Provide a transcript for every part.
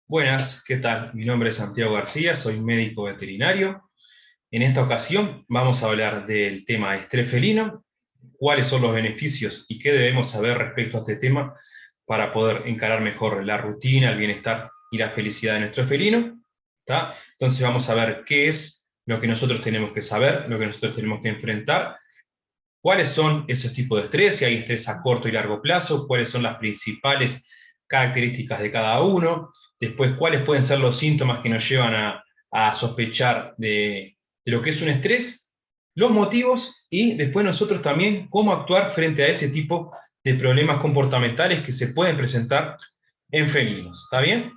Buenas, ¿qué tal? Mi nombre es Santiago García, soy médico veterinario. En esta ocasión vamos a hablar del tema estrés felino, cuáles son los beneficios y qué debemos saber respecto a este tema para poder encarar mejor la rutina, el bienestar y la felicidad de nuestro felino. ¿Tá? Entonces vamos a ver qué es lo que nosotros tenemos que saber, lo que nosotros tenemos que enfrentar, cuáles son esos tipos de estrés, si hay estrés a corto y largo plazo, cuáles son las principales características de cada uno, después cuáles pueden ser los síntomas que nos llevan a sospechar de lo que es un estrés, los motivos y después nosotros también cómo actuar frente a ese tipo de problemas comportamentales que se pueden presentar en felinos. ¿Está bien?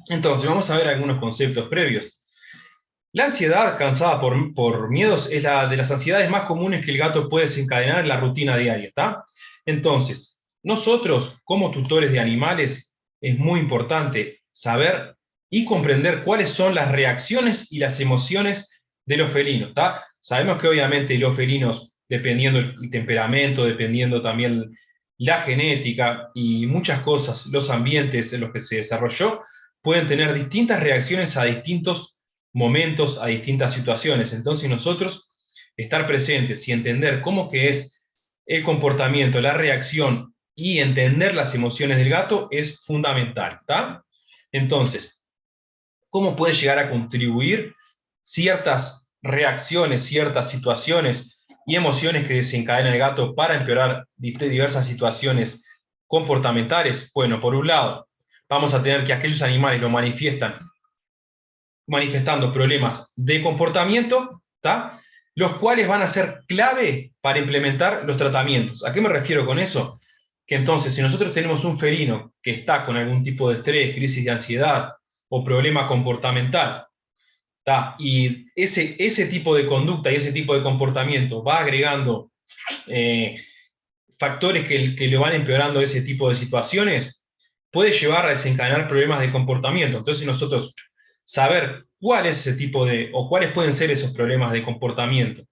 Entonces vamos a ver algunos conceptos previos. La ansiedad causada por miedos es la de las ansiedades más comunes que el gato puede desencadenar en la rutina diaria, ¿está? Entonces, nosotros como tutores de animales es muy importante saber y comprender cuáles son las reacciones y las emociones de los felinos, ¿está? Sabemos que obviamente los felinos, dependiendo el temperamento, dependiendo también la genética y muchas cosas, los ambientes en los que se desarrolló, pueden tener distintas reacciones a distintos momentos, a distintas situaciones. Entonces nosotros estar presentes y entender cómo que es el comportamiento, la reacción y entender las emociones del gato es fundamental, ¿está? Entonces, ¿cómo puede llegar a contribuir ciertas reacciones, ciertas situaciones y emociones que desencadena el gato para empeorar diversas situaciones comportamentales? Bueno, por un lado, vamos a tener que aquellos animales lo manifiestan manifestando problemas de comportamiento, ¿tá? Los cuales van a ser clave para implementar los tratamientos. ¿A qué me refiero con eso? Que entonces, si nosotros tenemos un felino que está con algún tipo de estrés, crisis de ansiedad o problema comportamental, ¿tá? Y ese tipo de conducta y ese tipo de comportamiento va agregando eh, factores que le van empeorando ese tipo de situaciones, puede llevar a desencadenar problemas de comportamiento. Entonces nosotros saber cuál es ese tipo de, o cuáles pueden ser esos problemas de comportamiento,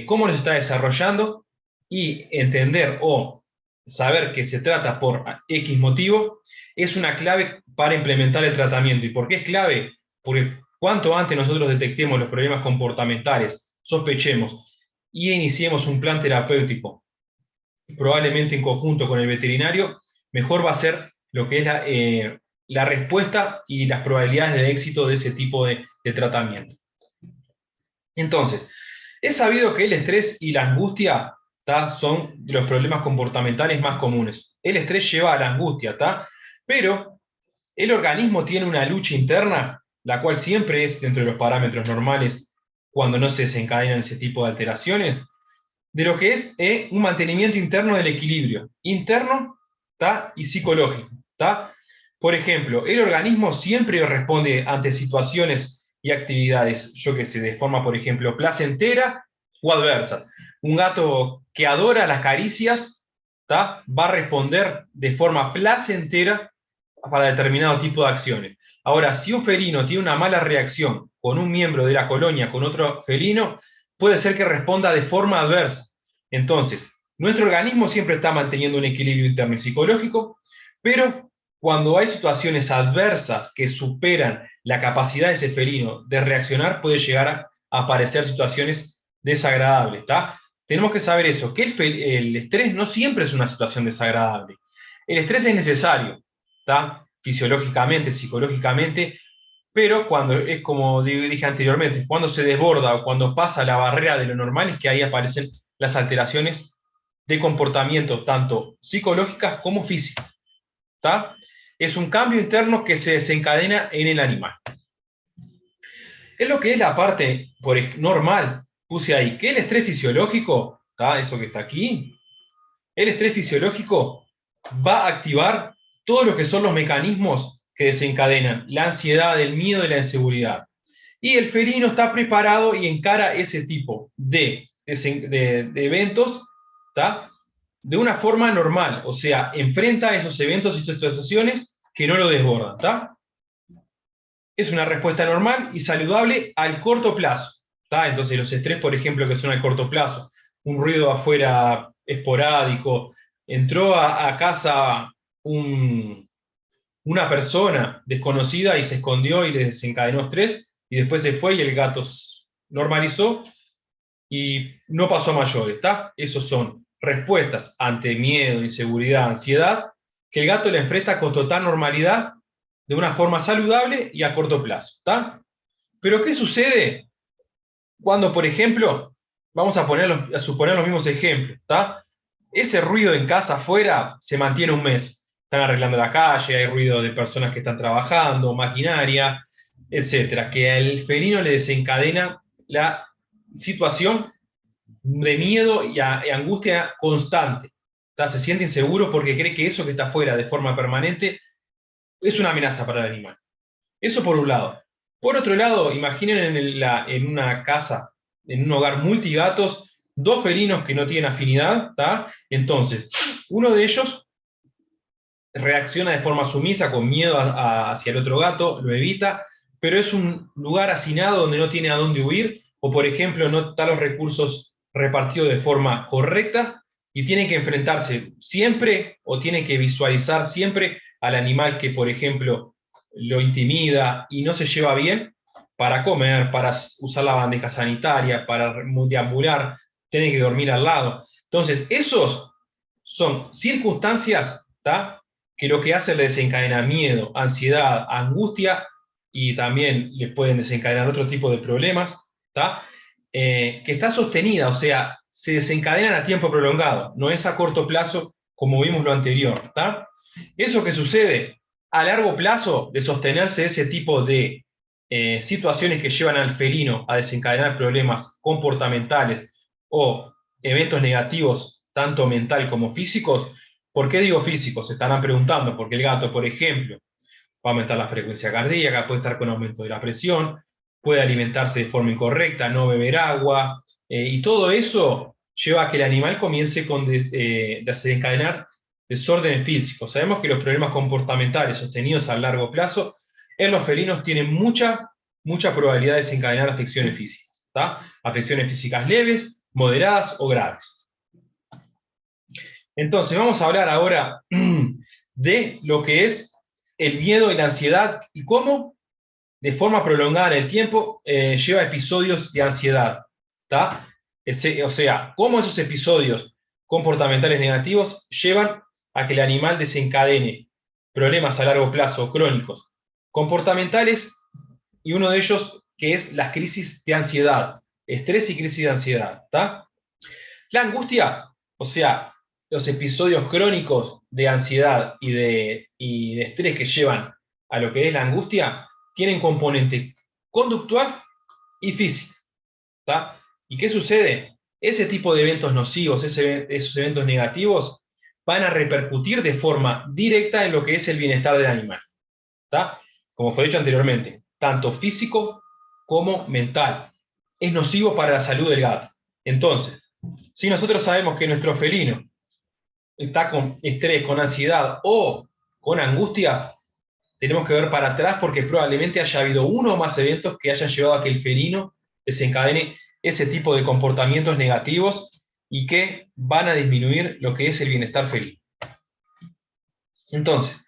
cómo los está desarrollando y entender o saber que se trata por X motivo, es una clave para implementar el tratamiento. ¿Y por qué es clave? Porque cuanto antes nosotros detectemos los problemas comportamentales, sospechemos y iniciemos un plan terapéutico probablemente en conjunto con el veterinario, mejor va a ser lo que es la respuesta y las probabilidades de éxito de ese tipo de tratamiento. Entonces, es sabido que el estrés y la angustia son los problemas comportamentales más comunes. El estrés lleva a la angustia, pero el organismo tiene una lucha interna, la cual siempre es dentro de los parámetros normales cuando no se desencadenan ese tipo de alteraciones, de lo que es un mantenimiento interno del equilibrio, interno y psicológico. Por ejemplo, el organismo siempre responde ante situaciones y actividades, yo que sé, de forma, por ejemplo, placentera o adversa. Un gato que adora las caricias va a responder de forma placentera para determinado tipo de acciones. Ahora, si un felino tiene una mala reacción con un miembro de la colonia, con otro felino, puede ser que responda de forma adversa. Entonces, nuestro organismo siempre está manteniendo un equilibrio interno y psicológico, pero cuando hay situaciones adversas que superan la capacidad de ese felino de reaccionar, puede llegar a aparecer situaciones desagradables. Tenemos que saber eso, que el estrés no siempre es una situación desagradable. El estrés es necesario, fisiológicamente, psicológicamente, pero cuando es como dije anteriormente, cuando se desborda o cuando pasa la barrera de lo normal es que ahí aparecen las alteraciones de comportamiento, tanto psicológicas como físicas. ¿Tá? Es un cambio interno que se desencadena en el animal. Es lo que es la parte normal, puse ahí, que el estrés fisiológico, ¿tá? Eso que está aquí, el estrés fisiológico va a activar todo lo que son los mecanismos que desencadenan la ansiedad, el miedo y la inseguridad. Y el felino está preparado y encara ese tipo de eventos, ¿tá? De una forma normal, o sea, enfrenta esos eventos y situaciones que no lo desbordan, ¿tá? Es una respuesta normal y saludable al corto plazo, ¿tá? Entonces los estrés, por ejemplo, que son al corto plazo, un ruido afuera esporádico, entró a casa un, una persona desconocida y se escondió y le desencadenó estrés, y después se fue y el gato normalizó y no pasó a mayores, ¿está? Esos son respuestas ante miedo, inseguridad, ansiedad, que el gato le enfrenta con total normalidad, de una forma saludable y a corto plazo, ¿está? Pero ¿qué sucede cuando, por ejemplo, vamos a suponer los mismos ejemplos, ¿está? Ese ruido en casa afuera se mantiene un mes. Están arreglando la calle, hay ruido de personas que están trabajando, maquinaria, etcétera, que al felino le desencadena la situación de miedo y angustia constante. ¿Está? Se siente inseguro porque cree que eso que está afuera de forma permanente es una amenaza para el animal. Eso por un lado. Por otro lado, imaginen en una casa, en un hogar multigatos, dos felinos que no tienen afinidad, ¿tá? Entonces, uno de ellos reacciona de forma sumisa, con miedo hacia el otro gato, lo evita, pero es un lugar hacinado donde no tiene a dónde huir, o por ejemplo, no están los recursos repartidos de forma correcta, y tiene que enfrentarse siempre, o tiene que visualizar siempre al animal que, por ejemplo, lo intimida y no se lleva bien, para comer, para usar la bandeja sanitaria, para deambular, tiene que dormir al lado. Entonces, esos son circunstancias, ¿tá? Que lo que hace le desencadena miedo, ansiedad, angustia, y también le pueden desencadenar otro tipo de problemas, ¿tá? Que está sostenida, o sea, se desencadenan a tiempo prolongado, no es a corto plazo como vimos lo anterior, ¿tá? Eso que sucede a largo plazo de sostenerse ese tipo de situaciones que llevan al felino a desencadenar problemas comportamentales o eventos negativos, tanto mental como físicos. ¿Por qué digo físicos? Se estarán preguntando, porque el gato, por ejemplo, va a aumentar la frecuencia cardíaca, puede estar con aumento de la presión, puede alimentarse de forma incorrecta, no beber agua, y todo eso lleva a que el animal comience con desencadenar desórdenes físicos. Sabemos que los problemas comportamentales sostenidos a largo plazo en los felinos tienen mucha probabilidad de desencadenar afecciones físicas, ¿tá? Afecciones físicas leves, moderadas o graves. Entonces, vamos a hablar ahora de lo que es el miedo y la ansiedad y cómo, de forma prolongada en el tiempo, lleva episodios de ansiedad, ¿tá? O sea, cómo esos episodios comportamentales negativos llevan a que el animal desencadene problemas a largo plazo crónicos comportamentales, y uno de ellos que es las crisis de ansiedad, estrés y crisis de ansiedad, ¿tá? La angustia, o sea, los episodios crónicos de ansiedad y de estrés que llevan a lo que es la angustia, tienen componente conductual y físico, ¿tá? ¿Y qué sucede? Ese tipo de eventos nocivos, esos eventos negativos, van a repercutir de forma directa en lo que es el bienestar del animal, ¿tá? Como fue dicho anteriormente, tanto físico como mental. Es nocivo para la salud del gato. Entonces, si nosotros sabemos que nuestro felino está con estrés, con ansiedad o con angustias, tenemos que ver para atrás porque probablemente haya habido uno o más eventos que hayan llevado a que el felino desencadene ese tipo de comportamientos negativos y que van a disminuir lo que es el bienestar felino. Entonces,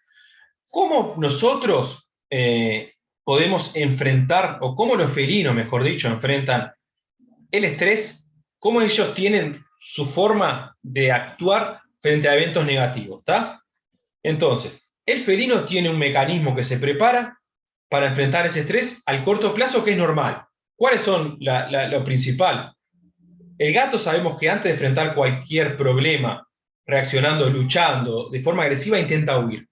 ¿cómo nosotros podemos enfrentar, o cómo los felinos, mejor dicho, enfrentan el estrés? ¿Cómo ellos tienen su forma de actuar frente a eventos negativos? ¿Está? Entonces, el felino tiene un mecanismo que se prepara para enfrentar ese estrés al corto plazo, que es normal. ¿Cuáles son lo principal? El gato, sabemos que antes de enfrentar cualquier problema, reaccionando, luchando de forma agresiva, intenta huir.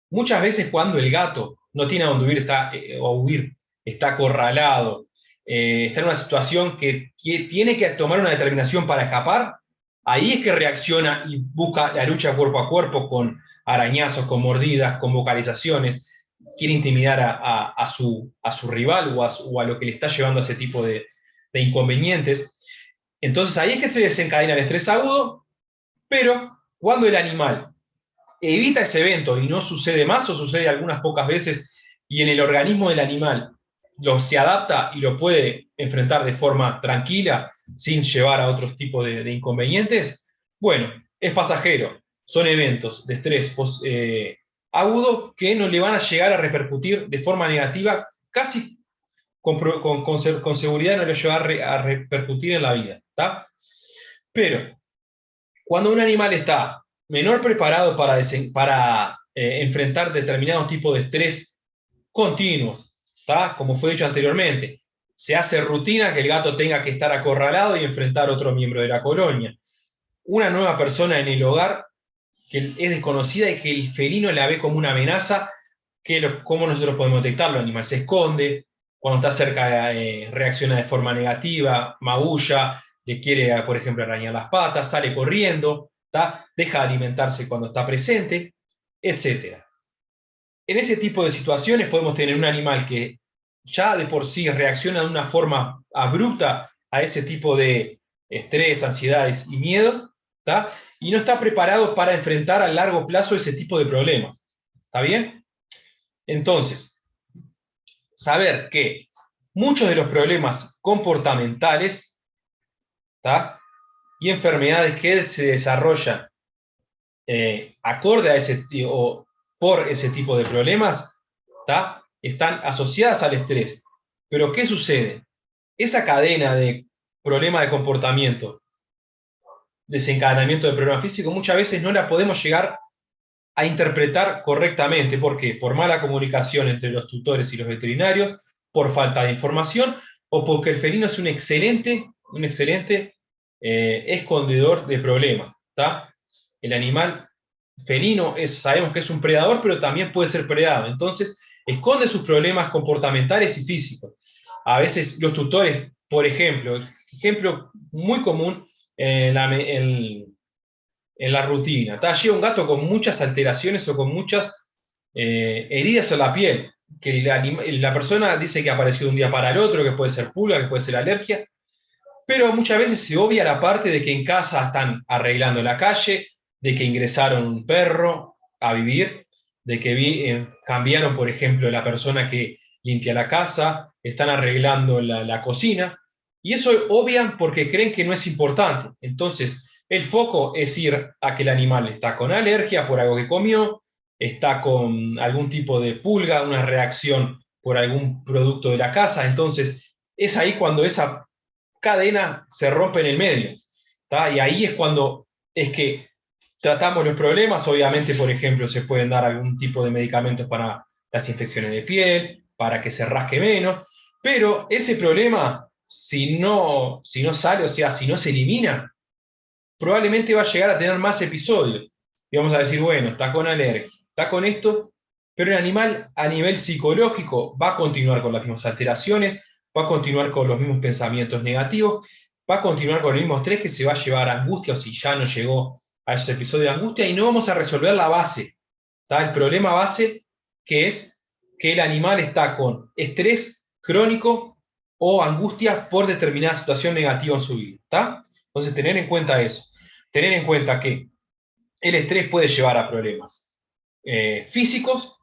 Muchas veces cuando el gato no tiene a dónde huir, está acorralado, está en una situación que tiene que tomar una determinación para escapar, ahí es que reacciona y busca la lucha cuerpo a cuerpo con arañazos, con mordidas, con vocalizaciones, quiere intimidar a su rival o a lo que le está llevando a ese tipo de inconvenientes. Entonces ahí es que se desencadena el estrés agudo, pero cuando el animal evita ese evento y no sucede más o sucede algunas pocas veces y en el organismo del animal se adapta y lo puede enfrentar de forma tranquila sin llevar a otros tipos de inconvenientes, bueno, es pasajero, son eventos de estrés agudos que no le van a llegar a repercutir de forma negativa, casi con seguridad no le va a repercutir en la vida, ¿tá? Pero cuando un animal está menor preparado para enfrentar determinados tipos de estrés continuos, ¿tá? Como fue dicho anteriormente, se hace rutina que el gato tenga que estar acorralado y enfrentar a otro miembro de la colonia. Una nueva persona en el hogar que es desconocida y que el felino la ve como una amenaza, ¿cómo nosotros podemos detectarlo? El animal se esconde, cuando está cerca reacciona de forma negativa, maulla, le quiere, por ejemplo, arañar las patas, sale corriendo, ¿tá? Deja de alimentarse cuando está presente, etc. En ese tipo de situaciones podemos tener un animal que ya de por sí reacciona de una forma abrupta a ese tipo de estrés, ansiedades y miedo, ¿tá? Y no está preparado para enfrentar a largo plazo ese tipo de problemas. ¿Está bien? Entonces, saber que muchos de los problemas comportamentales, ¿tá? Y enfermedades que se desarrollan acorde a ese o por ese tipo de problemas, ¿tá? Están asociadas al estrés. Pero ¿qué sucede? Esa cadena de problemas de comportamiento, desencadenamiento de problemas físicos, muchas veces no la podemos llegar a interpretar correctamente. ¿Por qué? Por mala comunicación entre los tutores y los veterinarios, por falta de información, o porque el felino es un excelente escondedor de problemas, ¿tá? El animal felino sabemos que es un predador, pero también puede ser predado. Entonces, esconde sus problemas comportamentales y físicos. A veces los tutores, por ejemplo muy común en la rutina. Llega un gato con muchas alteraciones o con muchas heridas en la piel, que la persona dice que apareció de un día para el otro, que puede ser pulga, que puede ser alergia, pero muchas veces se obvia la parte de que en casa están arreglando la calle, de que ingresaron un perro a vivir, de que cambiaron, por ejemplo, la persona que limpia la casa, están arreglando la cocina, y eso obvian porque creen que no es importante. Entonces, el foco es ir a que el animal está con alergia por algo que comió, está con algún tipo de pulga, una reacción por algún producto de la casa. Entonces, es ahí cuando esa cadena se rompe en el medio, ¿tá? Y ahí es cuando es que tratamos los problemas. Obviamente, por ejemplo, se pueden dar algún tipo de medicamentos para las infecciones de piel, para que se rasque menos, pero ese problema, si no sale, o sea, si no se elimina, probablemente va a llegar a tener más episodios. Y vamos a decir, bueno, está con alergia, está con esto, pero el animal a nivel psicológico va a continuar con las mismas alteraciones, va a continuar con los mismos pensamientos negativos, va a continuar con el mismo estrés que se va a llevar a angustia, o si ya no llegó a esos episodios de angustia, y no vamos a resolver la base, ¿tá? El problema base, que es que el animal está con estrés crónico o angustia por determinada situación negativa en su vida, ¿tá? Entonces, tener en cuenta eso. Tener en cuenta que el estrés puede llevar a problemas físicos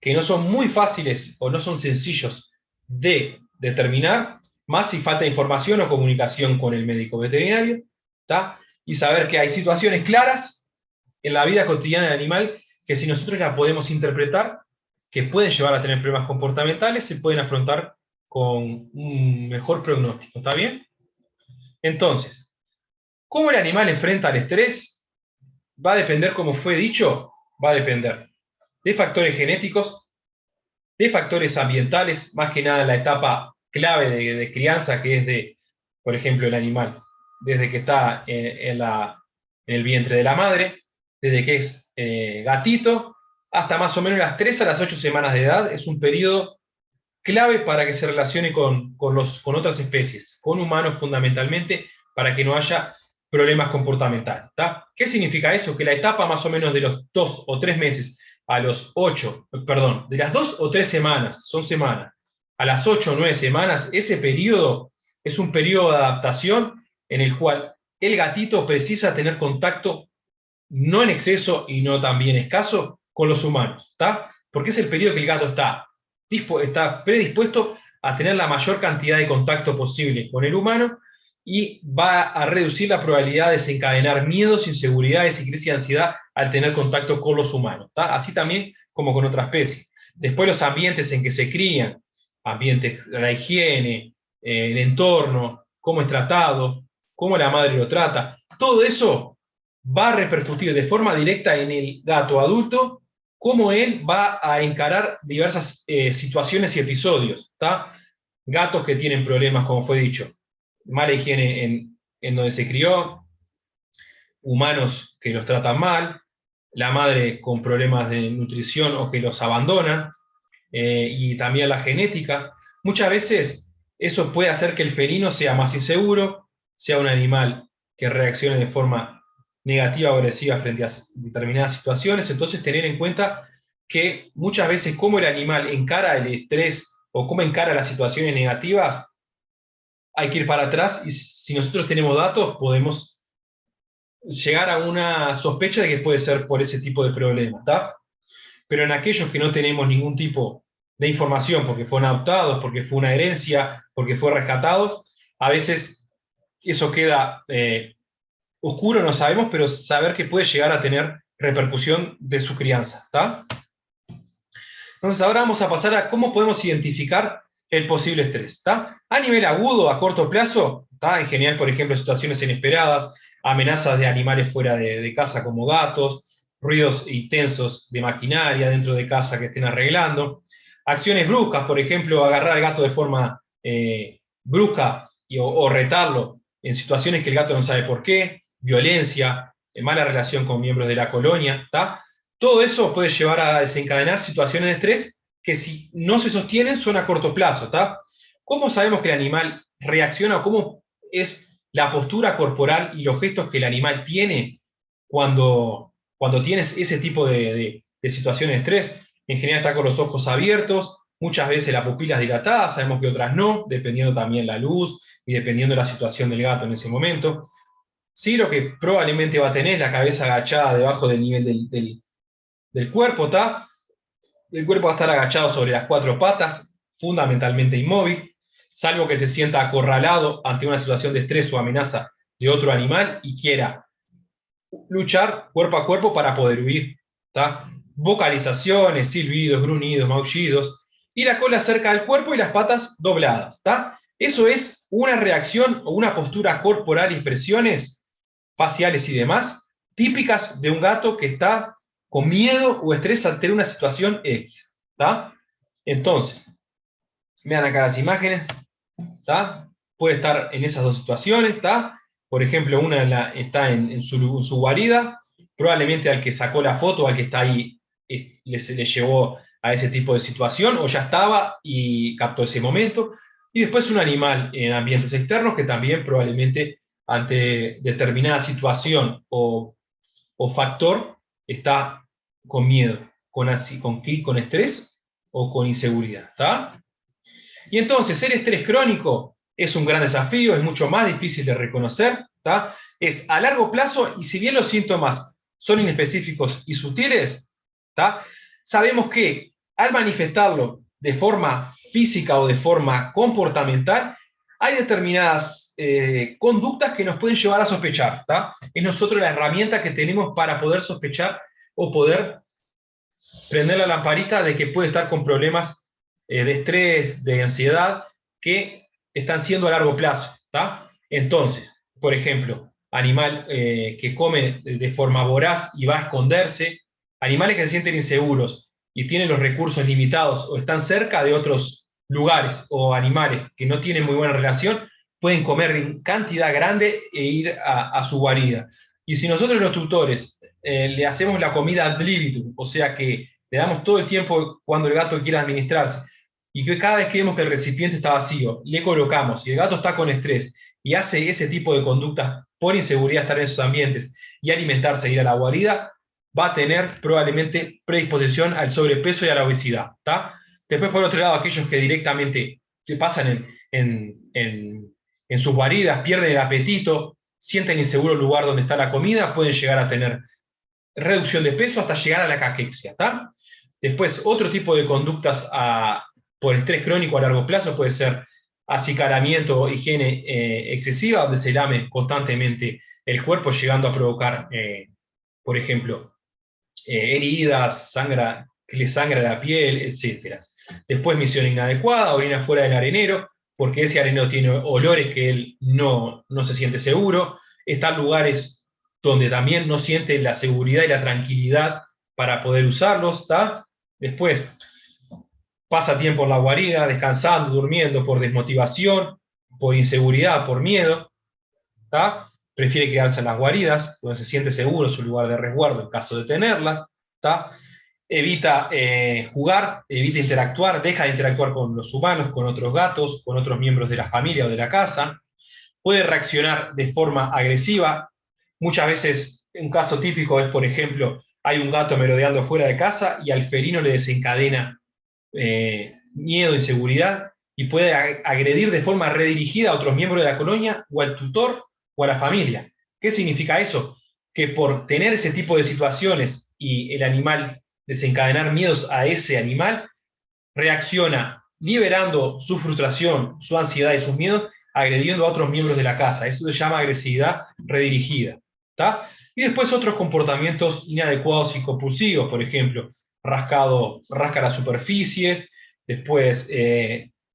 que no son muy fáciles o no son sencillos de determinar, más si falta información o comunicación con el médico veterinario, ¿tá? Y saber que hay situaciones claras en la vida cotidiana del animal que si nosotros las podemos interpretar, que pueden llevar a tener problemas comportamentales, se pueden afrontar con un mejor pronóstico, ¿está bien? Entonces, ¿cómo el animal enfrenta el estrés? Va a depender, como fue dicho, va a depender de factores genéticos, de factores ambientales, más que nada en la etapa clave de crianza, que es de, por ejemplo, el animal, desde que está en el vientre de la madre, desde que es gatito, hasta más o menos las 3 a las 8 semanas de edad, es un periodo clave para que se relacione con otras especies, con humanos fundamentalmente, para que no haya problemas comportamentales. ¿Tá? ¿Qué significa eso? Que la etapa más o menos de los 2 o 3 meses a los 8, perdón, de las 2 o 3 semanas, son semanas, a las 8 o 9 semanas, ese periodo es un periodo de adaptación en el cual el gatito precisa tener contacto no en exceso y no también escaso con los humanos, ¿tá? Porque es el periodo que el gato está predispuesto a tener la mayor cantidad de contacto posible con el humano, y va a reducir la probabilidad de desencadenar miedos, inseguridades y crisis de ansiedad al tener contacto con los humanos, ¿tá? Así también como con otras especies. Después los ambientes en que se crían, ambientes, la higiene, el entorno, cómo es tratado, cómo la madre lo trata, todo eso va a repercutir de forma directa en el gato adulto, cómo él va a encarar diversas situaciones y episodios, ¿tá? Gatos que tienen problemas, como fue dicho, mala higiene en donde se crió, humanos que los tratan mal, la madre con problemas de nutrición o que los abandonan, y también la genética. Muchas veces eso puede hacer que el felino sea más inseguro, sea un animal que reaccione de forma negativa o agresiva frente a determinadas situaciones. Entonces, tener en cuenta que muchas veces cómo el animal encara el estrés o cómo encara las situaciones negativas, hay que ir para atrás y si nosotros tenemos datos, podemos llegar a una sospecha de que puede ser por ese tipo de problemas, ¿está? Pero en aquellos que no tenemos ningún tipo de información, porque fueron adoptados, porque fue una herencia, porque fue rescatado, a veces eso queda oscuro, no sabemos, pero saber que puede llegar a tener repercusión de su crianza, ¿está? Entonces ahora vamos a pasar a cómo podemos identificar el posible estrés, ¿está? A nivel agudo, a corto plazo, ¿está? En general, por ejemplo, situaciones inesperadas, amenazas de animales fuera de casa como gatos, ruidos intensos de maquinaria dentro de casa que estén arreglando, acciones bruscas, por ejemplo, agarrar al gato de forma brusca o retarlo en situaciones que el gato no sabe por qué, violencia, mala relación con miembros de la colonia, ¿está? Todo eso puede llevar a desencadenar situaciones de estrés que si no se sostienen son a corto plazo, ¿está? ¿Cómo sabemos que el animal reacciona o cómo es la postura corporal y los gestos que el animal tiene cuando tienes ese tipo de situaciones de estrés? En general está con los ojos abiertos, muchas veces la pupila es dilatada, sabemos que otras no, dependiendo también la luz y dependiendo de la situación del gato en ese momento. Sí, lo que probablemente va a tener es la cabeza agachada debajo del nivel del cuerpo, ¿está? El cuerpo va a estar agachado sobre las cuatro patas, fundamentalmente inmóvil, salvo que se sienta acorralado ante una situación de estrés o amenaza de otro animal y quiera luchar cuerpo a cuerpo para poder huir, ¿está? Vocalizaciones, silbidos, gruñidos, maullidos, y la cola cerca del cuerpo y las patas dobladas, ¿está? Eso es una reacción o una postura corporal y expresiones faciales y demás típicas de un gato que está con miedo o estrés ante una situación X, ¿está? Entonces, vean acá las imágenes, ¿está? Puede estar en esas dos situaciones, ¿está? Por ejemplo, una está en su guarida, probablemente al que sacó la foto, al que está ahí, le llevó a ese tipo de situación, o ya estaba y captó ese momento, y después un animal en ambientes externos que también probablemente ante determinada situación o factor está con miedo, con estrés o con inseguridad, ¿está? Y entonces el estrés crónico es un gran desafío, es mucho más difícil de reconocer, ¿tá? Es a largo plazo y si bien los síntomas son inespecíficos y sutiles, ¿tá? Sabemos que al manifestarlo de forma física o de forma comportamental, hay determinadas conductas que nos pueden llevar a sospechar, ¿tá? Es nosotros la herramienta que tenemos para poder sospechar o poder prender la lamparita de que puede estar con problemas de estrés, de ansiedad, que están siendo a largo plazo, ¿tá? Entonces, por ejemplo, animal que come de forma voraz y va a esconderse, animales que se sienten inseguros y tienen los recursos limitados o están cerca de otros lugares o animales que no tienen muy buena relación, pueden comer en cantidad grande e ir a su guarida. Y si nosotros los tutores le hacemos la comida ad libitum, o sea que le damos todo el tiempo cuando el gato quiera administrarse, y que cada vez que vemos que el recipiente está vacío, le colocamos, y el gato está con estrés, y hace ese tipo de conductas por inseguridad estar en esos ambientes, y alimentarse, ir a la guarida, va a tener probablemente predisposición al sobrepeso y a la obesidad, ¿tá? Después, por otro lado, aquellos que directamente se pasan en sus guaridas, pierden el apetito, sienten inseguro el lugar donde está la comida, pueden llegar a tener reducción de peso hasta llegar a la caquexia, ¿está? Después, otro tipo de conductas por estrés crónico a largo plazo puede ser acicalamiento, higiene excesiva, donde se lame constantemente el cuerpo, llegando a provocar, por ejemplo, heridas, que le sangra la piel, etc. Después misión inadecuada, orina fuera del arenero, porque ese arenero tiene olores que él no se siente seguro. Están lugares donde también no siente la seguridad y la tranquilidad para poder usarlos, ¿está? Después pasa tiempo en la guarida, descansando, durmiendo por desmotivación, por inseguridad, por miedo, ¿tá? Prefiere quedarse en las guaridas, donde se siente seguro, su lugar de resguardo en caso de tenerlas, ¿tá? Evita jugar, evita interactuar, deja de interactuar con los humanos, con otros gatos, con otros miembros de la familia o de la casa, puede reaccionar de forma agresiva. Muchas veces, un caso típico es, por ejemplo, hay un gato merodeando fuera de casa y al felino le desencadena miedo, inseguridad, y puede agredir de forma redirigida a otros miembros de la colonia o al tutor o a la familia. ¿Qué significa eso? Que por tener ese tipo de situaciones y el animal desencadenar miedos a ese animal, reacciona liberando su frustración, su ansiedad y sus miedos, agrediendo a otros miembros de la casa. Eso se llama agresividad redirigida. ¿Tá? Y después otros comportamientos inadecuados y compulsivos, por ejemplo, rasca las superficies, después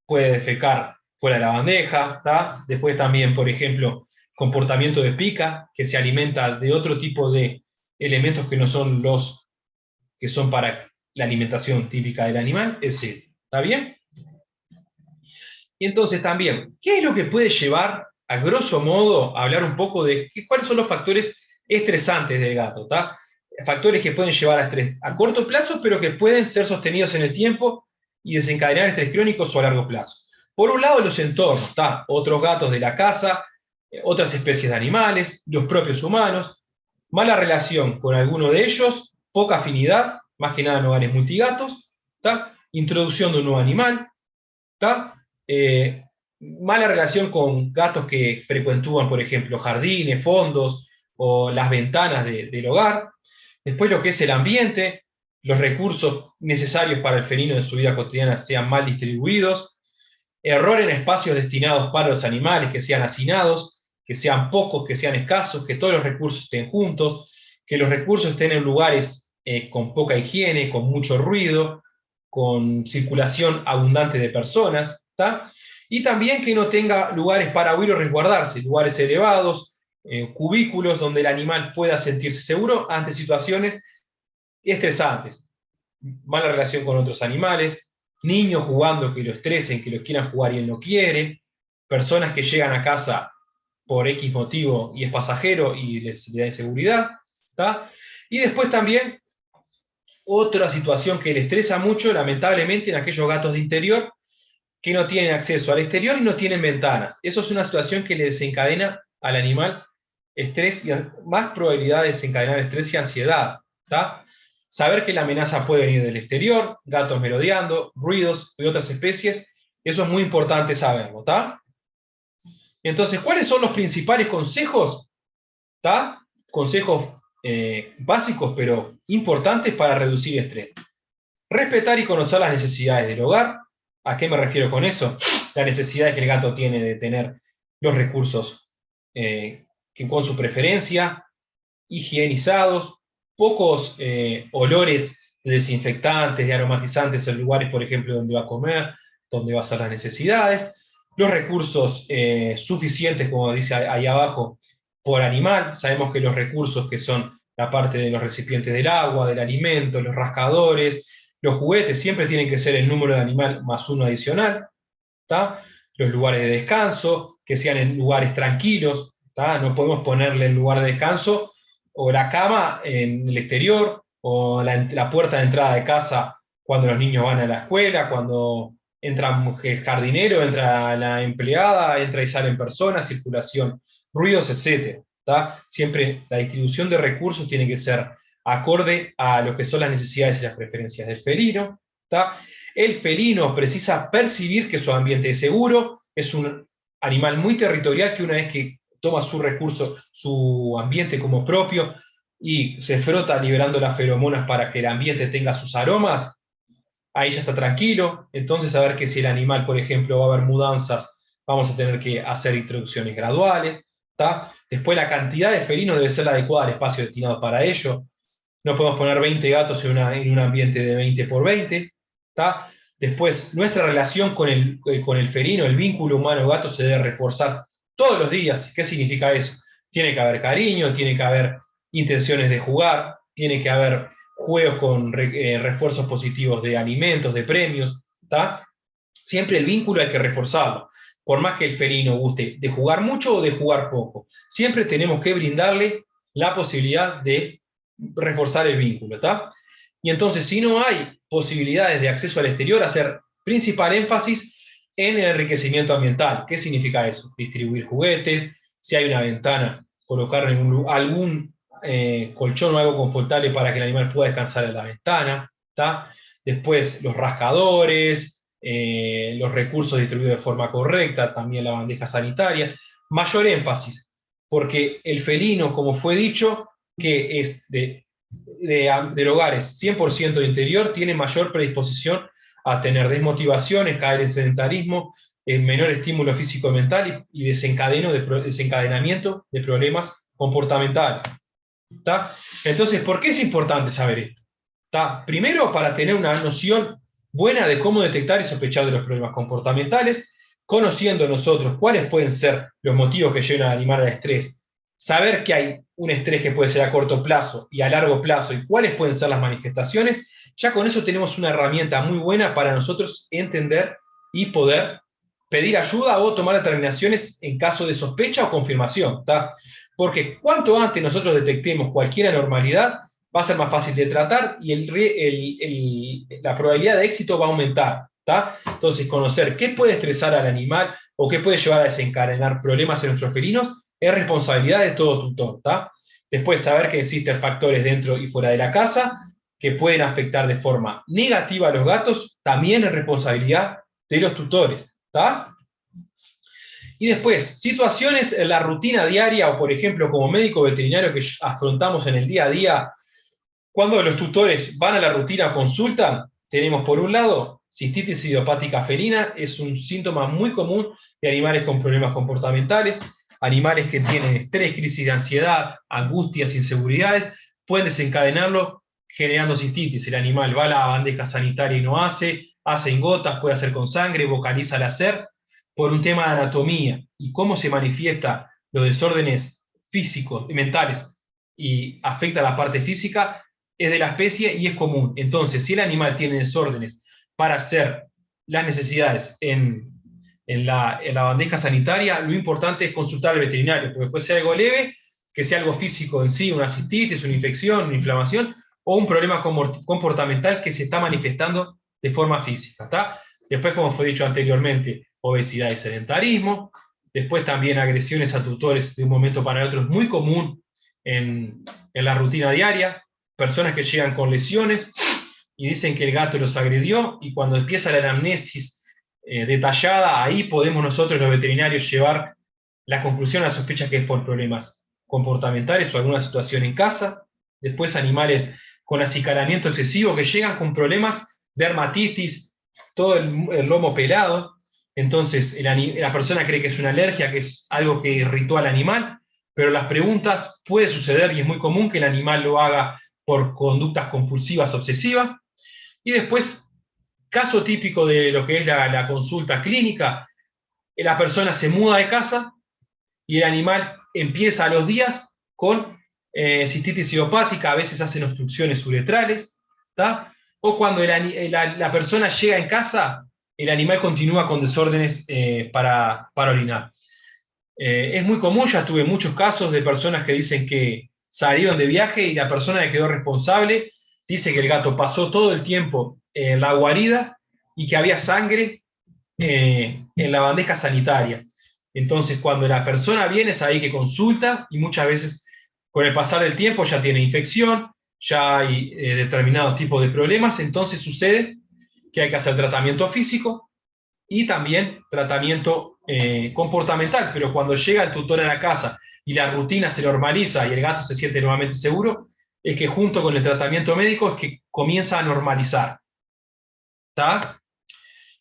puede defecar fuera de la bandeja, ¿tá? Después también, por ejemplo, comportamiento de pica, que se alimenta de otro tipo de elementos que no son los que son para la alimentación típica del animal, etc. ¿Está bien? Y entonces también, ¿qué es lo que puede llevar, a grosso modo, a hablar un poco de cuáles son los factores estresantes del gato? ¿Tá? Factores que pueden llevar a estrés a corto plazo, pero que pueden ser sostenidos en el tiempo y desencadenar estrés crónico o a largo plazo. Por un lado, los entornos, ¿tá? Otros gatos de la casa, otras especies de animales, los propios humanos, mala relación con alguno de ellos, poca afinidad, más que nada en hogares multigatos, ¿tá? Introducción de un nuevo animal, ¿tá? Mala relación con gatos que frecuentúan, por ejemplo, jardines, fondos o las ventanas del hogar. Después lo que es el ambiente, los recursos necesarios para el felino en su vida cotidiana sean mal distribuidos, error en espacios destinados para los animales, que sean hacinados, que sean pocos, que sean escasos, que todos los recursos estén juntos, que los recursos estén en lugares con poca higiene, con mucho ruido, con circulación abundante de personas, ¿tá? Y también que no tenga lugares para huir o resguardarse, lugares elevados, cubículos donde el animal pueda sentirse seguro ante situaciones estresantes, mala relación con otros animales, niños jugando que lo estresen, que lo quieran jugar y él no quiere, personas que llegan a casa por X motivo y es pasajero y le da inseguridad, ¿tá? Y después también otra situación que le estresa mucho, lamentablemente, en aquellos gatos de interior que no tienen acceso al exterior y no tienen ventanas. Eso es una situación que le desencadena al animal estrés y más probabilidad de desencadenar estrés y ansiedad, ¿tá? Saber que la amenaza puede venir del exterior, gatos merodeando, ruidos de otras especies, eso es muy importante saberlo, ¿tá? Entonces, ¿cuáles son los principales consejos? ¿Tá? Consejos básicos, pero importantes para reducir estrés. Respetar y conocer las necesidades del hogar. ¿A qué me refiero con eso? La necesidad que el gato tiene de tener los recursos que con su preferencia, higienizados, pocos olores de desinfectantes, de aromatizantes en lugares, por ejemplo, donde va a comer, donde va a hacer las necesidades, los recursos suficientes, como dice ahí abajo, por animal. Sabemos que los recursos que son la parte de los recipientes del agua, del alimento, los rascadores, los juguetes, siempre tienen que ser el número de animal más uno adicional, ¿tá? Los lugares de descanso, que sean en lugares tranquilos, ¿tá? No podemos ponerle el lugar de descanso o la cama en el exterior, o la puerta de entrada de casa cuando los niños van a la escuela, cuando entra el jardinero, entra la empleada, entra y salen personas, circulación, ruidos, etc. ¿Tá? Siempre la distribución de recursos tiene que ser acorde a lo que son las necesidades y las preferencias del felino. ¿Tá? El felino precisa percibir que su ambiente es seguro, es un animal muy territorial que una vez que toma su recurso, su ambiente como propio y se frota liberando las feromonas para que el ambiente tenga sus aromas, ahí ya está tranquilo. Entonces saber que si el animal, por ejemplo, va a haber mudanzas vamos a tener que hacer introducciones graduales, ¿tá? Después la cantidad de felinos debe ser la adecuada al espacio destinado para ello. No podemos poner 20 gatos en un ambiente de 20 por 20, ¿tá? Después, nuestra relación con el felino, el vínculo humano-gato se debe reforzar todos los días. ¿Qué significa eso? Tiene que haber cariño, tiene que haber intenciones de jugar, tiene que haber juegos con refuerzos positivos de alimentos, de premios, ¿tá? Siempre el vínculo hay que reforzarlo. Por más que el felino guste de jugar mucho o de jugar poco, siempre tenemos que brindarle la posibilidad de reforzar el vínculo, ¿está? Y entonces, si no hay posibilidades de acceso al exterior, hacer principal énfasis en el enriquecimiento ambiental. ¿Qué significa eso? Distribuir juguetes, si hay una ventana, colocar algún colchón o algo confortable para que el animal pueda descansar en la ventana, ¿está? Después, los rascadores, los recursos distribuidos de forma correcta, también la bandeja sanitaria. Mayor énfasis, porque el felino, como fue dicho, que es del hogar es 100% de interior, tiene mayor predisposición a tener desmotivaciones, caer en sedentarismo, menor estímulo físico-mental y desencadenamiento de problemas comportamentales. ¿Tá? Entonces, ¿por qué es importante saber esto? ¿Tá? Primero, para tener una noción buena de cómo detectar y sospechar de los problemas comportamentales, conociendo nosotros cuáles pueden ser los motivos que llevan al animal al estrés, saber que hay un estrés que puede ser a corto plazo y a largo plazo y cuáles pueden ser las manifestaciones, ya con eso tenemos una herramienta muy buena para nosotros entender y poder pedir ayuda o tomar determinaciones en caso de sospecha o confirmación, ¿tá? Porque cuanto antes nosotros detectemos cualquier anormalidad, va a ser más fácil de tratar y la probabilidad de éxito va a aumentar, ¿tá? Entonces, conocer qué puede estresar al animal o qué puede llevar a desencadenar problemas en nuestros felinos es responsabilidad de todo tutor, ¿tá? Después, saber que existen factores dentro y fuera de la casa que pueden afectar de forma negativa a los gatos, también es responsabilidad de los tutores, ¿tá? Y después, situaciones en la rutina diaria o, por ejemplo, como médico veterinario que afrontamos en el día a día, cuando los tutores van a la rutina o consultan, tenemos por un lado cistitis idiopática felina, es un síntoma muy común de animales con problemas comportamentales, animales que tienen estrés, crisis de ansiedad, angustias, inseguridades, pueden desencadenarlo generando cistitis. El animal va a la bandeja sanitaria y no hace en gotas, puede hacer con sangre, vocaliza al hacer, por un tema de anatomía y cómo se manifiesta los desórdenes físicos y mentales y afecta la parte física, es de la especie y es común. Entonces, si el animal tiene desórdenes para hacer las necesidades en la bandeja sanitaria, lo importante es consultar al veterinario, porque puede ser algo leve, que sea algo físico en sí, una cistitis, una infección, una inflamación, o un problema comportamental que se está manifestando de forma física, ¿tá? Después, como fue dicho anteriormente, obesidad y sedentarismo. Después también agresiones a tutores de un momento para el otro es muy común en la rutina diaria. Personas que llegan con lesiones y dicen que el gato los agredió, y cuando empieza la anamnesis detallada, ahí podemos nosotros los veterinarios llevar la conclusión, la sospecha que es por problemas comportamentales o alguna situación en casa. Después animales con acicalamiento excesivo que llegan con problemas de dermatitis, todo el lomo pelado. Entonces la persona cree que es una alergia, que es algo que irritó al animal, pero las preguntas puede suceder y es muy común que el animal lo haga por conductas compulsivas obsesivas. Y después, caso típico de lo que es la consulta clínica, la persona se muda de casa y el animal empieza a los días con cistitis idiopática, a veces hacen obstrucciones uretrales, ¿tá? O cuando la persona llega en casa, el animal continúa con desórdenes para orinar. Es muy común, ya tuve muchos casos de personas que dicen que salieron de viaje y la persona que quedó responsable dice que el gato pasó todo el tiempo en la guarida y que había sangre en la bandeja sanitaria. Entonces, cuando la persona viene, es ahí que consulta y muchas veces con el pasar del tiempo ya tiene infección, ya hay determinados tipos de problemas, entonces sucede que hay que hacer tratamiento físico y también tratamiento comportamental, pero cuando llega el tutor a la casa y la rutina se normaliza y el gato se siente nuevamente seguro, es que junto con el tratamiento médico es que comienza a normalizar. ¿Está?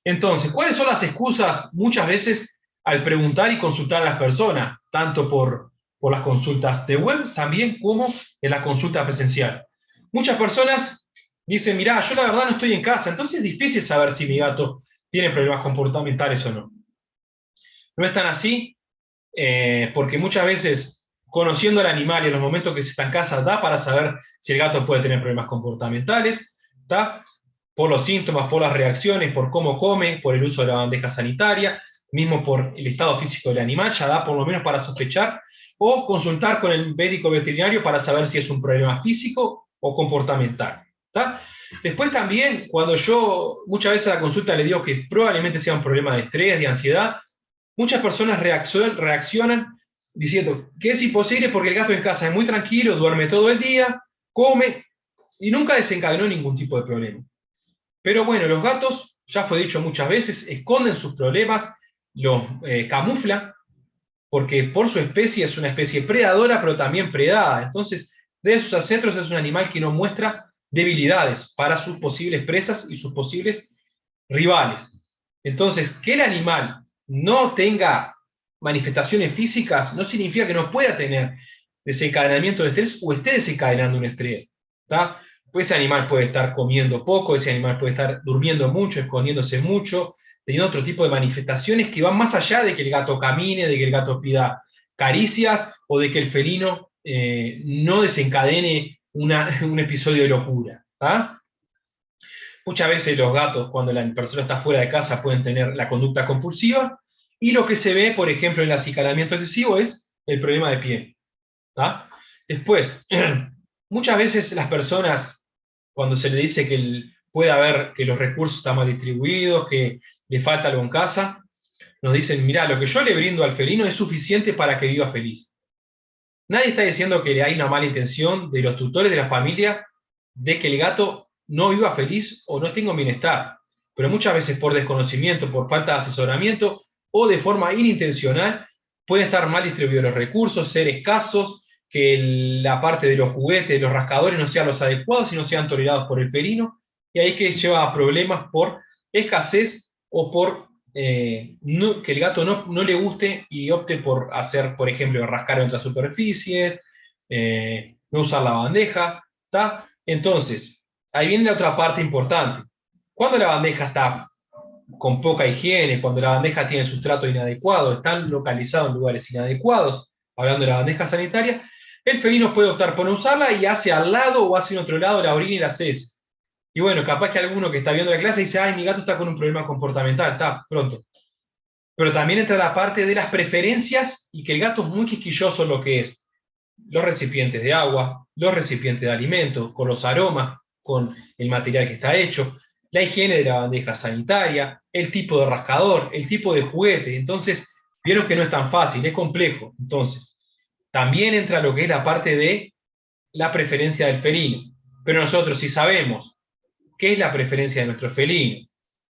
Entonces, ¿cuáles son las excusas muchas veces al preguntar y consultar a las personas, tanto por las consultas de web también como en la consulta presencial. Muchas personas dicen, mirá, yo la verdad no estoy en casa, entonces es difícil saber si mi gato tiene problemas comportamentales o no. No es tan así, porque muchas veces, conociendo al animal y en los momentos que se está en casa, da para saber si el gato puede tener problemas comportamentales, ¿tá? Por los síntomas, por las reacciones, por cómo come, por el uso de la bandeja sanitaria, mismo por el estado físico del animal, ya da por lo menos para sospechar, o consultar con el médico veterinario para saber si es un problema físico o comportamental. ¿Tá? Después también, cuando yo muchas veces a la consulta le digo que probablemente sea un problema de estrés, de ansiedad, muchas personas reaccionan diciendo que es imposible porque el gato en casa es muy tranquilo, duerme todo el día, come y nunca desencadenó ningún tipo de problema. Pero bueno, los gatos, ya fue dicho muchas veces, esconden sus problemas, los camuflan, porque por su especie es una especie predadora, pero también predada. Entonces, de sus ancestros es un animal que no muestra debilidades para sus posibles presas y sus posibles rivales. Entonces, que el animal no tenga manifestaciones físicas no significa que no pueda tener desencadenamiento de estrés o esté desencadenando un estrés. ¿Tá? Pues ese animal puede estar comiendo poco, ese animal puede estar durmiendo mucho, escondiéndose mucho, teniendo otro tipo de manifestaciones que van más allá de que el gato camine, de que el gato pida caricias o de que el felino no desencadene un episodio de locura. ¿Tá? Muchas veces los gatos, cuando la persona está fuera de casa, pueden tener la conducta compulsiva, y lo que se ve, por ejemplo, en el acicalamiento excesivo es el problema de piel. ¿Tá? Después, muchas veces las personas, cuando se le dice que puede haber que los recursos están mal distribuidos, que le falta algo en casa, nos dicen, mirá, lo que yo le brindo al felino es suficiente para que viva feliz. Nadie está diciendo que hay una mala intención de los tutores de la familia de que el gato no viva feliz o no tenga un bienestar, pero muchas veces por desconocimiento, por falta de asesoramiento o de forma inintencional pueden estar mal distribuidos los recursos, ser escasos, que la parte de los juguetes, de los rascadores no sean los adecuados y no sean tolerados por el felino, y ahí que lleva a problemas por escasez o por que el gato no le guste y opte por hacer, por ejemplo, rascar en otras superficies, no usar la bandeja, ¿tá? Entonces, ahí viene la otra parte importante. Cuando la bandeja está con poca higiene, cuando la bandeja tiene sustrato inadecuado, están localizados en lugares inadecuados, hablando de la bandeja sanitaria, el felino puede optar por no usarla y hace al lado o hace en otro lado la orina y la heces. Y bueno, capaz que alguno que está viendo la clase dice, ay, mi gato está con un problema comportamental, está pronto. Pero también entra la parte de las preferencias y que el gato es muy quisquilloso en lo que es los recipientes de agua, los recipientes de alimentos, con los aromas, con el material que está hecho, la higiene de la bandeja sanitaria, el tipo de rascador, el tipo de juguete. Entonces, vieron que no es tan fácil, es complejo. Entonces, también entra lo que es la parte de la preferencia del felino. Pero nosotros, si sabemos qué es la preferencia de nuestro felino,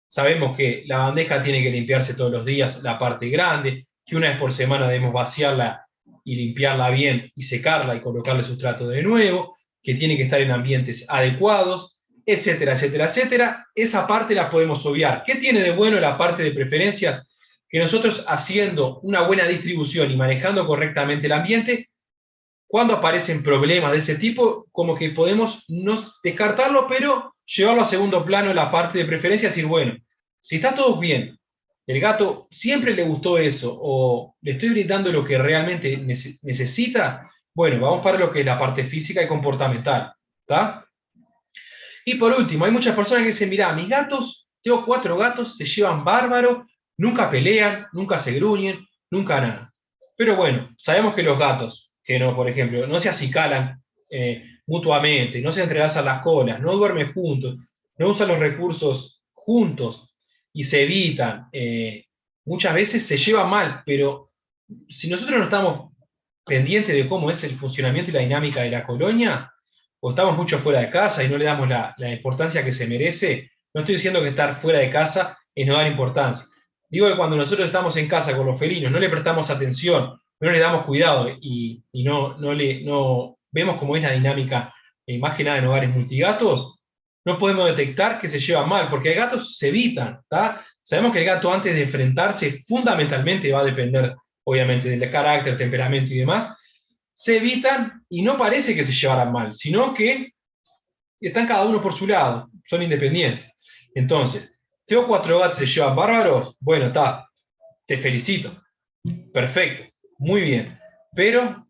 sabemos que la bandeja tiene que limpiarse todos los días, la parte grande, que una vez por semana debemos vaciarla y limpiarla bien y secarla y colocarle sustrato de nuevo, que tiene que estar en ambientes adecuados, etcétera, etcétera, etcétera. Esa parte la podemos obviar. ¿Qué tiene de bueno la parte de preferencias? Que nosotros haciendo una buena distribución y manejando correctamente el ambiente, cuando aparecen problemas de ese tipo, como que podemos no descartarlo, pero llevarlo a segundo plano en la parte de preferencia y decir, bueno, si está todo bien, el gato siempre le gustó eso, o le estoy brindando lo que realmente necesita, bueno, vamos para lo que es la parte física y comportamental, ¿está? Y por último, hay muchas personas que dicen, mirá, mis gatos, tengo 4 gatos, se llevan bárbaro, nunca pelean, nunca se gruñen, nunca nada. Pero bueno, sabemos que los gatos, que no, por ejemplo, no se acicalan mutuamente, no se entrelazan las colas, no duermen juntos, no usan los recursos juntos y se evitan, muchas veces se llevan mal, pero si nosotros no estamos pendientes de cómo es el funcionamiento y la dinámica de la colonia, o estamos mucho fuera de casa y no le damos la importancia que se merece, no estoy diciendo que estar fuera de casa es no dar importancia. Digo que cuando nosotros estamos en casa con los felinos, no le prestamos atención, no le damos cuidado y no vemos cómo es la dinámica, más que nada en hogares multigatos, no podemos detectar que se llevan mal, porque hay gatos se evitan, ¿tá? Sabemos que el gato antes de enfrentarse fundamentalmente va a depender, obviamente, del carácter, temperamento y demás, se evitan y no parece que se llevaran mal, sino que están cada uno por su lado, son independientes. Entonces, tengo 4 gatos que se llevan bárbaros, bueno, está, te felicito, perfecto, muy bien, pero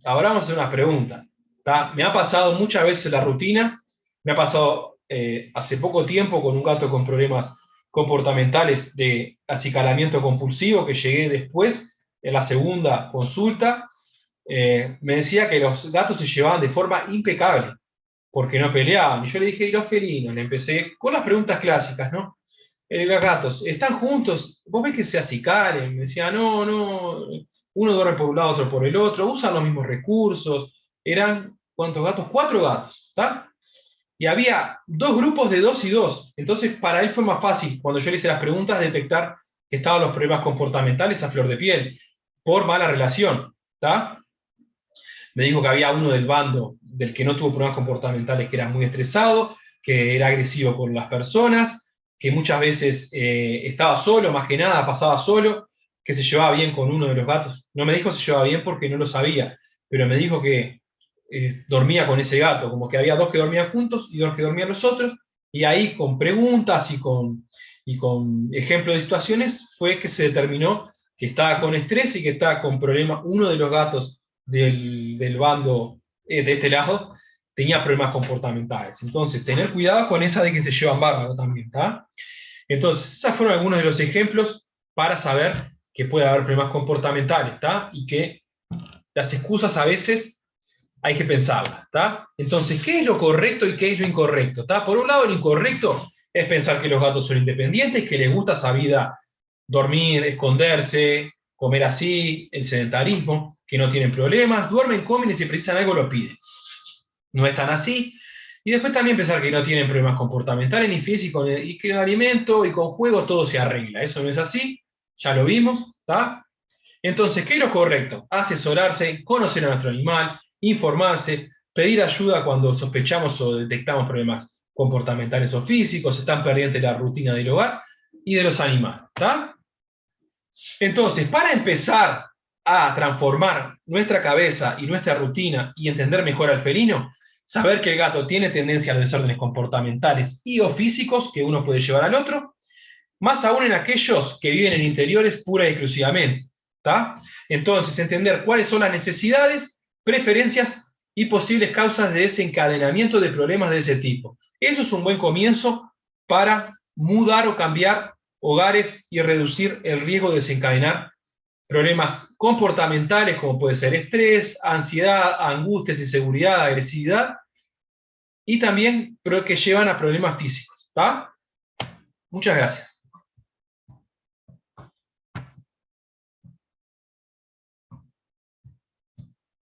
ahora vamos a hacer unas preguntas. ¿Tá? Me ha pasado muchas veces la rutina, me ha pasado hace poco tiempo con un gato con problemas comportamentales de acicalamiento compulsivo que llegué después, en la segunda consulta, me decía que los gatos se llevaban de forma impecable, porque no peleaban. Y yo le dije, ¿y los felinos? Le empecé con las preguntas clásicas, ¿no? Los gatos, ¿están juntos? ¿Vos ves que se acicalen? Me decía, no, no, uno duerme por un lado, otro por el otro, usan los mismos recursos. Eran, ¿cuántos gatos? 4 gatos, ¿está? Y había 2 grupos de 2 y 2. Entonces, para él fue más fácil, cuando yo le hice las preguntas, detectar que estaban los problemas comportamentales a flor de piel, por mala relación, ¿está? Me dijo que había uno del bando del que no tuvo problemas comportamentales, que era muy estresado, que era agresivo con las personas, que muchas veces estaba solo, más que nada, pasaba solo, que se llevaba bien con uno de los gatos. No me dijo si se llevaba bien porque no lo sabía, pero me dijo que dormía con ese gato, como que había 2 que dormían juntos y 2 que dormían los otros, y ahí con preguntas y con ejemplos de situaciones fue que se determinó que estaba con estrés y que estaba con problemas. Uno de los gatos del bando de este lado tenía problemas comportamentales. Entonces, tener cuidado con esa de que se llevan bárbaro también, ¿está? Entonces, esos fueron algunos de los ejemplos para saber que puede haber problemas comportamentales, ¿está? Y que las excusas a veces hay que pensarlas, ¿está? Entonces, ¿qué es lo correcto y qué es lo incorrecto? ¿Está? Por un lado, lo incorrecto es pensar que los gatos son independientes, que les gusta esa vida, dormir, esconderse, comer así, el sedentarismo, que no tienen problemas, duermen, comen y si precisan algo lo piden. No es tan así. Y después también pensar que no tienen problemas comportamentales ni físicos, y que con alimento y con juego todo se arregla. Eso no es así, ya lo vimos, ¿está? Entonces, ¿qué es lo correcto? Asesorarse, conocer a nuestro animal, informarse, pedir ayuda cuando sospechamos o detectamos problemas comportamentales o físicos, están pendientes de la rutina del hogar y de los animales, ¿está? Entonces, para empezar a transformar nuestra cabeza y nuestra rutina y entender mejor al felino, saber que el gato tiene tendencia a los desórdenes comportamentales y o físicos que uno puede llevar al otro, más aún en aquellos que viven en interiores pura y exclusivamente. ¿Tá? Entonces, entender cuáles son las necesidades, preferencias y posibles causas de desencadenamiento de problemas de ese tipo. Eso es un buen comienzo para mudar o cambiar hogares y reducir el riesgo de desencadenar problemas comportamentales como puede ser estrés, ansiedad, angustias, inseguridad, agresividad y también que llevan a problemas físicos. ¿Tá? Muchas gracias.